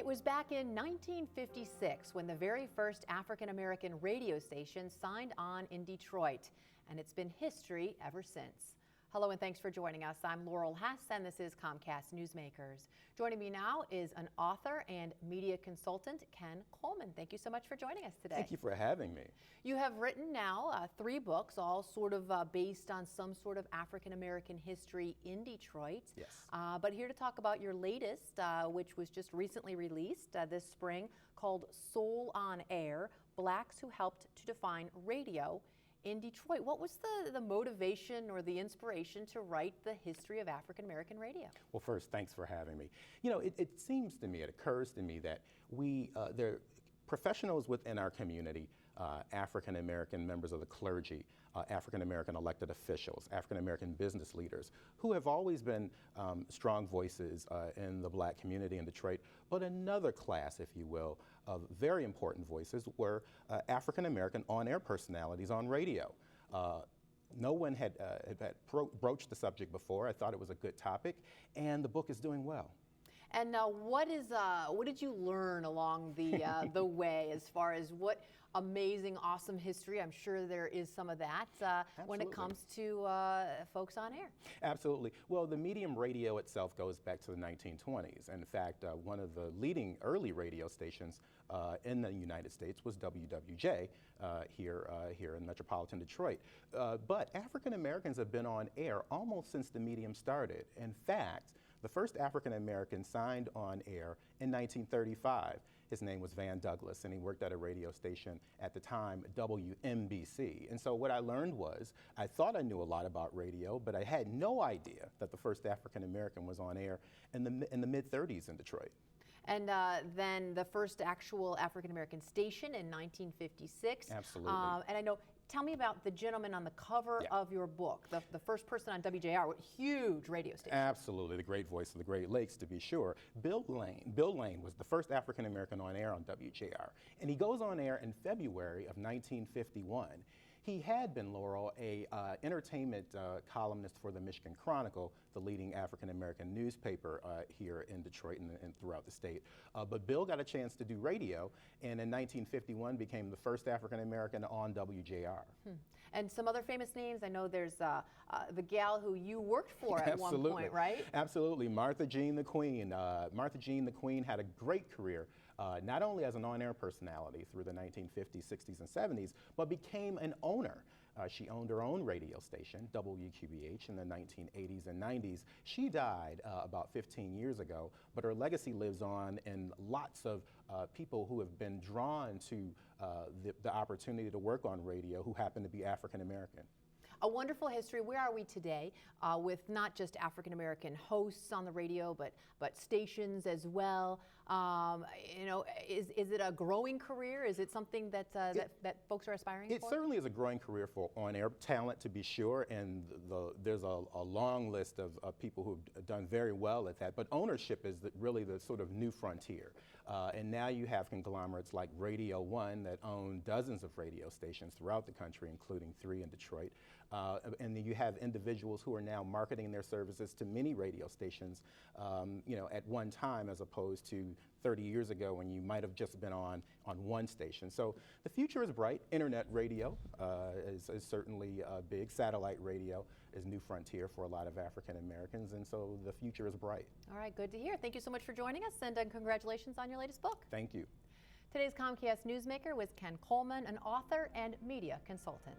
It was back in 1956 when the very first African-American radio station signed on in Detroit, and it's been history ever since. Hello and thanks for joining us. I'm Laurel Hess and this is COMCAST Newsmakers. Joining me now is an author and media consultant, Ken Coleman. Thank you so much for joining us today. Thank you for having me. You have written now 3 books, all sort of based on some sort of African-American history in Detroit. Yes. But here to talk about your latest, which was just recently released this spring, called Soul on Air, Blacks Who Helped to Define Radio in Detroit. What was the motivation or the inspiration to write the history of African-American radio? Well, first, thanks for having me. You know, it seems to me, it occurs to me that there are professionals within our community, African-American members of the clergy, African-American elected officials, African-American business leaders, who have always been strong voices in the black community in Detroit. But another class, if you will, of very important voices were African-American on-air personalities on radio. No one had broached the subject before. I thought it was a good topic, and the book is doing well. And what did you learn along the way as far as what amazing, awesome history? I'm sure there is some of that when it comes to folks on air. Absolutely. Well, the medium radio itself goes back to the 1920s. In fact, one of the leading early radio stations in the United States was WWJ here in metropolitan Detroit. But African Americans have been on air almost since the medium started. In fact, the first African American signed on air in 1935. His name was Van Douglas, and he worked at a radio station at the time, WMBC. And so what I learned was, I thought I knew a lot about radio, but I had no idea that the first African American was on air in the mid-30s in Detroit. And then the first actual African-American station in 1956. Absolutely. And I know, tell me about the gentleman on the cover of your book, the first person on WJR, what huge radio station. Absolutely, the great voice of the Great Lakes, to be sure. Bill Lane. Bill Lane was the first African-American on air on WJR. And he goes on air in February of 1951. He had been, Laurel, a entertainment columnist for the Michigan Chronicle, the leading African-American newspaper here in Detroit and throughout the state. But Bill got a chance to do radio, and in 1951 became the first African-American on WJR. And some other famous names, I know there's the gal who you worked for at one point, right? Absolutely, Martha Jean the Queen. Martha Jean the Queen had a great career, not only as an on-air personality through the 1950s, 60s, and 70s, but became an owner. She owned her own radio station, WQBH, in the 1980s and 90s. She died about 15 years ago, but her legacy lives on in lots of people who have been drawn to the opportunity to work on radio who happen to be African American. A wonderful history. Where are we today with not just African-American hosts on the radio, but stations as well? You know, is it a growing career? Is it something that that folks are aspiring for? It certainly is a growing career for on-air talent, to be sure, and there's a long list of people who've done very well at that. But ownership is really the sort of new frontier. And now you have conglomerates like Radio One that own dozens of radio stations throughout the country, including 3 in Detroit. And then you have individuals who are now marketing their services to many radio stations, you know, at one time, as opposed to 30 years ago when you might have just been on one station. So the future is bright. Internet radio is certainly big. Satellite radio is new frontier for a lot of African Americans, and so the future is bright. All right, good to hear. Thank you so much for joining us, and congratulations on your latest book. Thank you. Today's COMCAST Newsmaker was Ken Coleman, an author and media consultant.